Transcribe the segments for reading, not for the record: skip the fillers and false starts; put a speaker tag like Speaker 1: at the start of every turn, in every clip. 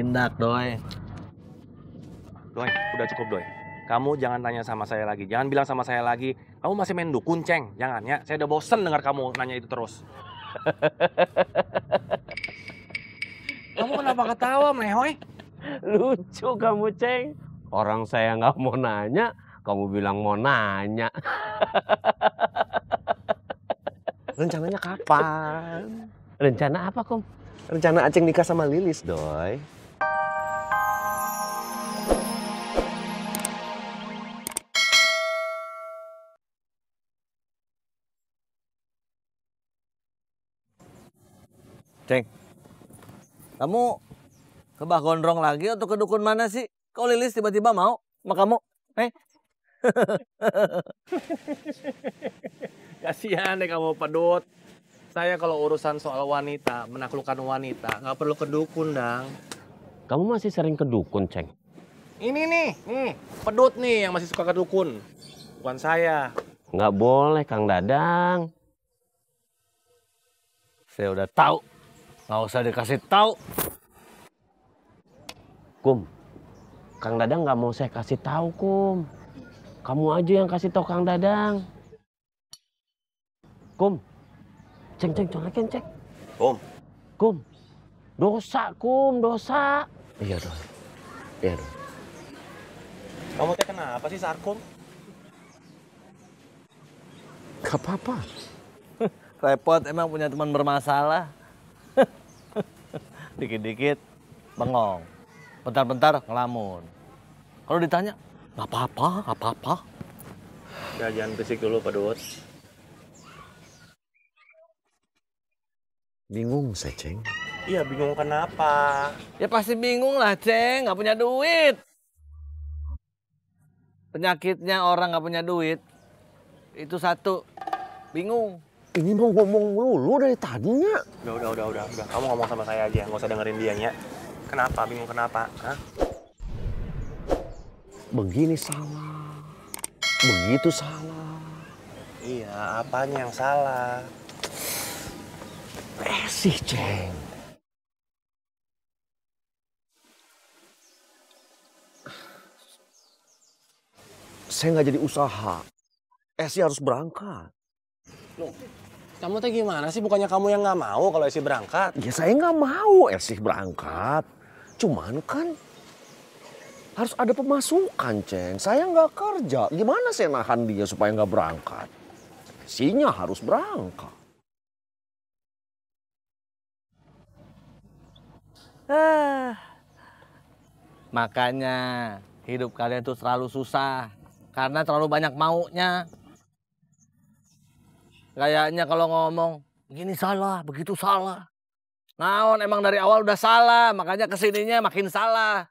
Speaker 1: Tindak, Doi.
Speaker 2: Doi, udah cukup, Doi. Kamu jangan tanya sama saya lagi. Jangan bilang sama saya lagi, kamu masih main dukun, Ceng. Jangan ya, saya udah bosen dengar kamu nanya itu terus. Kamu kenapa ketawa, Mehoy?
Speaker 3: Lucu kamu, Ceng. Orang saya nggak mau nanya, kamu bilang mau nanya.
Speaker 4: Rencananya kapan?
Speaker 3: Rencana apa, Kom?
Speaker 4: Rencana Aceng nikah sama Lilis, Doi.
Speaker 1: Ceng, kamu ke Bah Gondrong lagi atau ke dukun mana sih? Kok Lilis tiba-tiba mau sama kamu?
Speaker 2: Kasihan deh kamu, Pedut. Saya kalau urusan soal wanita, menaklukkan wanita, nggak perlu ke dukun, Dang.
Speaker 3: Kamu masih sering ke dukun, Ceng?
Speaker 2: Ini nih, Pedut nih yang masih suka ke dukun. Bukan saya.
Speaker 3: Nggak boleh, Kang Dadang.
Speaker 1: Saya udah tahu. Nggak usah dikasih tahu.
Speaker 3: Kum, Kang Dadang nggak mau saya kasih tahu, Kum. Kamu aja yang kasih tahu Kang Dadang. Kum, Ceng, coleken, Ceng. Kum, dosa, Kum, dosa.
Speaker 4: Iya, Doi. Iya, Doi.
Speaker 2: Kamu teh kenapa sih, Sarkum?
Speaker 4: Gak apa-apa.
Speaker 1: Repot emang punya teman bermasalah. Dikit-dikit bengong. Bentar-bentar ngelamun. Kalau ditanya, nggak apa-apa.
Speaker 2: Ya, jangan berisik dulu, Pedut.
Speaker 4: Bingung saya, Ceng.
Speaker 2: Iya, bingung kenapa?
Speaker 1: Ya pasti bingung lah, Ceng. Nggak punya duit. Penyakitnya orang nggak punya duit, itu satu. Bingung.
Speaker 4: Ini mau ngomong dulu dari tadinya.
Speaker 2: Udah. Kamu ngomong sama saya aja, nggak usah dengerin dianya. Kenapa? Bingung kenapa? Hah?
Speaker 4: Begini salah. Begitu salah.
Speaker 2: Iya, apanya yang salah?
Speaker 4: Sih, Ceng. Saya nggak jadi usaha. Esi harus berangkat.
Speaker 2: Loh, kamu teh gimana sih? Bukannya kamu yang nggak mau kalau Esi berangkat?
Speaker 4: Ya saya nggak mau Esi berangkat. Cuman kan harus ada pemasukan, Ceng. Saya nggak kerja. Gimana saya nahan dia supaya nggak berangkat? Esinya harus berangkat.
Speaker 1: Makanya hidup kalian tuh terlalu susah. Karena terlalu banyak maunya. Kayaknya kalau ngomong, gini salah, begitu salah. Naon emang dari awal udah salah, makanya kesininya makin salah.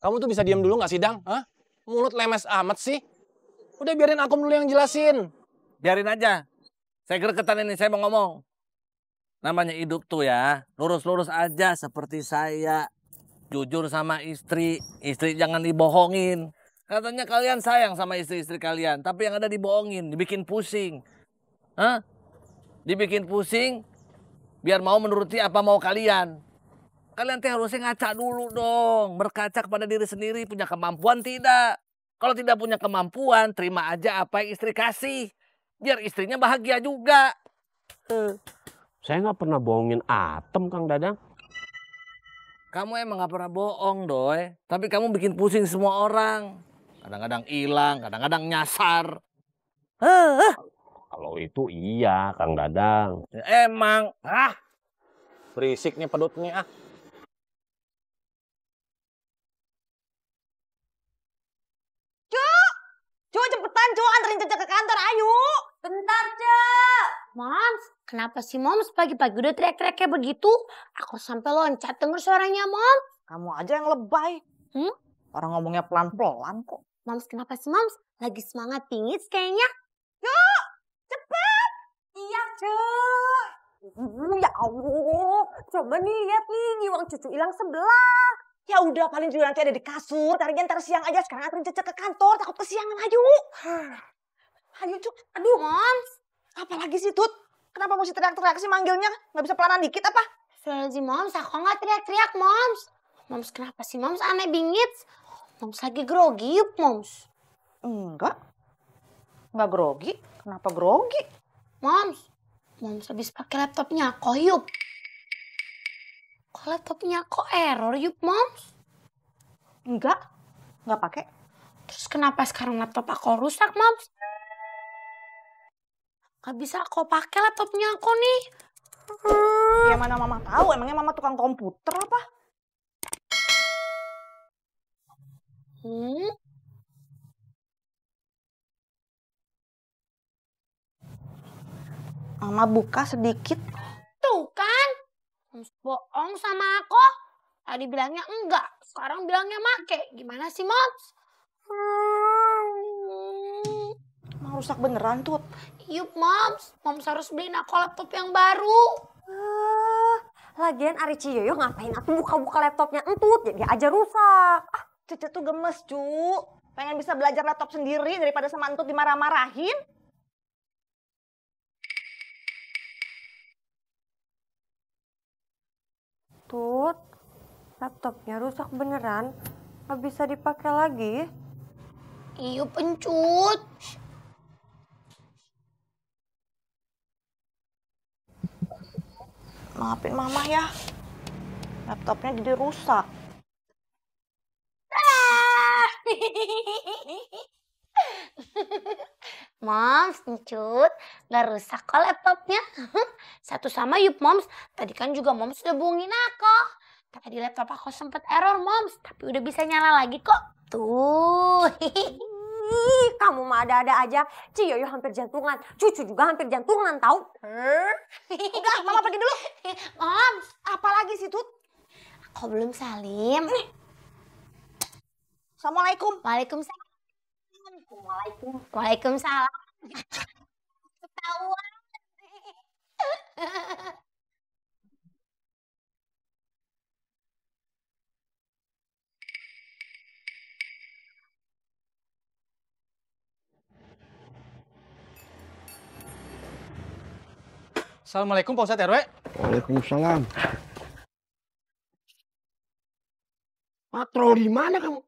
Speaker 2: Kamu tuh bisa diam dulu nggak sih, Dang? Hah? Mulut lemes amat sih. Udah biarin Akum dulu yang jelasin.
Speaker 1: Biarin aja. Saya gregetan ini, saya mau ngomong. Namanya hidup tuh ya, lurus-lurus aja seperti saya. Jujur sama istri jangan dibohongin. Katanya kalian sayang sama istri-istri kalian, tapi yang ada dibohongin, dibikin pusing. Hah? Dibikin pusing, biar mau menuruti apa mau kalian. Kalian teh harusnya ngaca dulu dong, berkaca kepada diri sendiri, punya kemampuan tidak. Kalau tidak punya kemampuan, terima aja apa yang istri kasih. Biar istrinya bahagia juga.
Speaker 3: Saya nggak pernah bohongin Atem, Kang Dadang.
Speaker 1: Kamu emang gak pernah bohong, Doi. Tapi kamu bikin pusing semua orang. Kadang-kadang hilang, kadang-kadang nyasar.
Speaker 3: Kalau itu iya, Kang Dadang.
Speaker 1: Ya, emang.
Speaker 2: Berisik nih Pedutnya.
Speaker 5: Cuk, cepetan Cuk, anterin Cece ke kantor, ayo. Bentar, Cek. Moms, kenapa sih Moms pagi-pagi udah teriak-teriak kayak begitu? Aku sampai loncat denger suaranya, Moms.
Speaker 6: Kamu aja yang lebay. Orang ngomongnya pelan-pelan kok.
Speaker 5: Moms, kenapa sih Moms? Lagi semangat pingit kayaknya. Yuk, cepet. Iya, Cuk.
Speaker 6: Ya Allah, coba nih lihat nih, uang cucu hilang sebelah.
Speaker 5: Ya udah, paling juga nanti ada di kasur. Taringnya ntar siang aja. Sekarang anterin Cece ke kantor. Takut kesiangan, ayo. Ayo, Cuk. Aduh, Moms. Apalagi sih, Tut? Kenapa mesti teriak-teriak sih manggilnya? Nggak bisa pelanan dikit apa? Astagfirullahaladzim, Moms. Aku nggak teriak-teriak, Moms. Moms, kenapa sih, Moms? Aneh bingit. Moms lagi grogi, yuk, Moms.
Speaker 6: Enggak grogi. Kenapa grogi?
Speaker 5: Moms habis pakai laptopnya aku, yuk. Kok laptopnya kok error, yuk, Moms?
Speaker 6: Enggak pakai.
Speaker 5: Terus kenapa sekarang laptop aku rusak, Moms? Gak bisa aku pakai laptopnya aku nih.
Speaker 6: Ya mana mama tahu, emangnya mama tukang komputer apa? Mama buka sedikit.
Speaker 5: Tuh kan, Moms bohong sama aku. Tadi bilangnya enggak, sekarang bilangnya make. Gimana sih, Moms?
Speaker 6: Emang rusak beneran, Tut?
Speaker 5: Yuk, Moms harus beliin aku laptop yang baru.
Speaker 6: Lagian Ari Ciyoyo ngapain aku buka-buka laptopnya Entut, jadi aja rusak. Ah, Cucu tuh gemes, Cu. Pengen bisa belajar laptop sendiri daripada sama Entut dimarah-marahin. Tut, laptopnya rusak beneran. Gak bisa dipakai lagi.
Speaker 5: Iya, pencut.
Speaker 6: Maafin mama ya. Laptopnya jadi rusak.
Speaker 5: Moms, pencut. Gak rusak kok laptopnya. Satu sama yuk, Moms. Tadi kan juga Moms udah bohongin aku. Tadi laptop aku sempet error, Moms. Tapi udah bisa nyala lagi kok. Tuh.
Speaker 6: Ih, kamu mah ada-ada aja. Ciyoyo hampir jantungan. Cucu juga hampir jantungan, tahu? Udah, mama pergi dulu.
Speaker 5: Moms,
Speaker 6: Apalagi sih, Tut?
Speaker 5: aku belum salim.
Speaker 6: Assalamualaikum.
Speaker 5: Waalaikumsalam. Waalaikumsalam. Ketahuan.
Speaker 7: Assalamualaikum Pak Ustadz RW.
Speaker 8: Waalaikumsalam. Patroli mana kamu?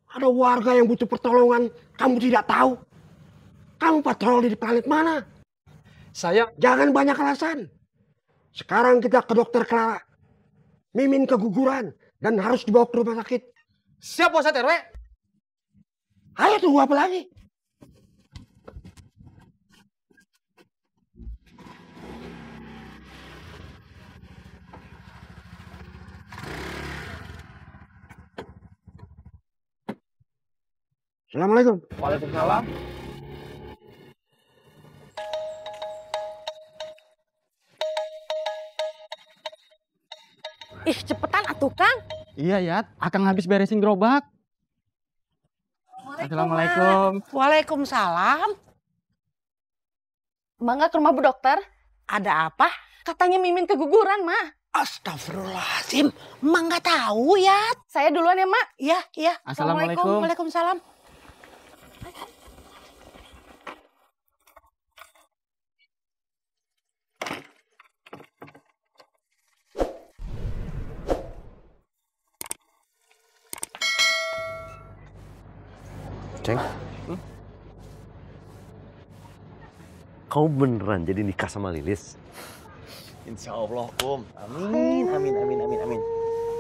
Speaker 8: Ada warga yang butuh pertolongan, kamu tidak tahu. Kamu patroli di planet mana?
Speaker 7: Saya
Speaker 8: Jangan banyak alasan. Sekarang kita ke dokter Clara. Mimin keguguran dan harus dibawa ke rumah sakit.
Speaker 7: siap Pak Ustadz RW.
Speaker 8: Ayo tunggu apa lagi? Assalamualaikum.
Speaker 7: Waalaikumsalam.
Speaker 6: Ih, cepetan atuh, Kang.
Speaker 7: Iya Yat, Akang habis beresin gerobak. Assalamualaikum.
Speaker 6: Waalaikumsalam. Mangga ke rumah Bu Dokter. Ada apa? Katanya Mimin keguguran, Ma.
Speaker 8: Astagfirullahaladzim.
Speaker 6: Mak nggak tahu ya. Saya duluan ya, Mak. Iya, iya.
Speaker 7: Assalamualaikum.
Speaker 6: Waalaikumsalam.
Speaker 4: Ceng, kamu beneran jadi nikah sama Lilis?
Speaker 2: Insya Allah, Kum. Amin, amin, amin, amin, amin.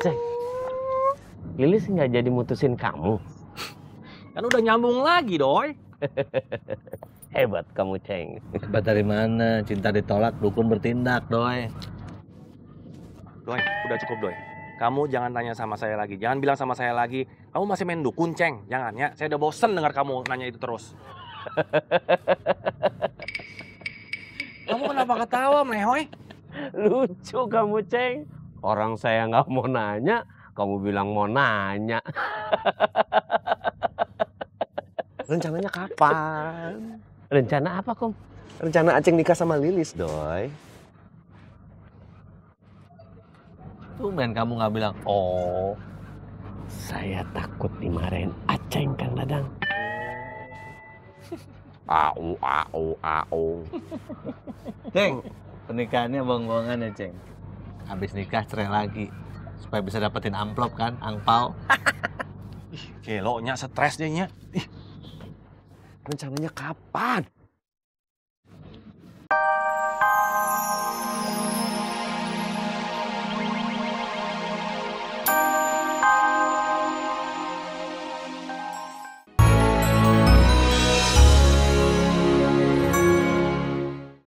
Speaker 3: Ceng, Lilis nggak jadi mutusin kamu.
Speaker 2: Kan udah nyambung lagi, Doi.
Speaker 3: Hebat kamu, Ceng.
Speaker 1: Hebat dari mana? Cinta ditolak, dukun bertindak, Doi.
Speaker 2: Doi, udah cukup, Doi. Kamu jangan tanya sama saya lagi. Jangan bilang sama saya lagi, kamu masih main dukun, Ceng. Jangan ya, saya udah bosen dengar kamu nanya itu terus. Kamu kenapa ketawa, Mlehoy?
Speaker 3: Lucu kamu, Ceng. Orang saya nggak mau nanya, kamu bilang mau nanya.
Speaker 4: Rencananya kapan?
Speaker 3: Rencana apa, Kom?
Speaker 4: Rencana Aceng nikah sama Lilis, Doi.
Speaker 1: Tumben kamu nggak bilang, oh.
Speaker 3: Saya takut dimarahin Aceng, Kang Dadang.
Speaker 4: Au.
Speaker 1: Ceng, pernikahannya bohong-bohongan ya, Ceng? habis nikah cerai lagi. Supaya bisa dapetin amplop kan, angpau.
Speaker 2: Ih, kelonya stres dia nya. Ih,
Speaker 4: Rencananya kapan?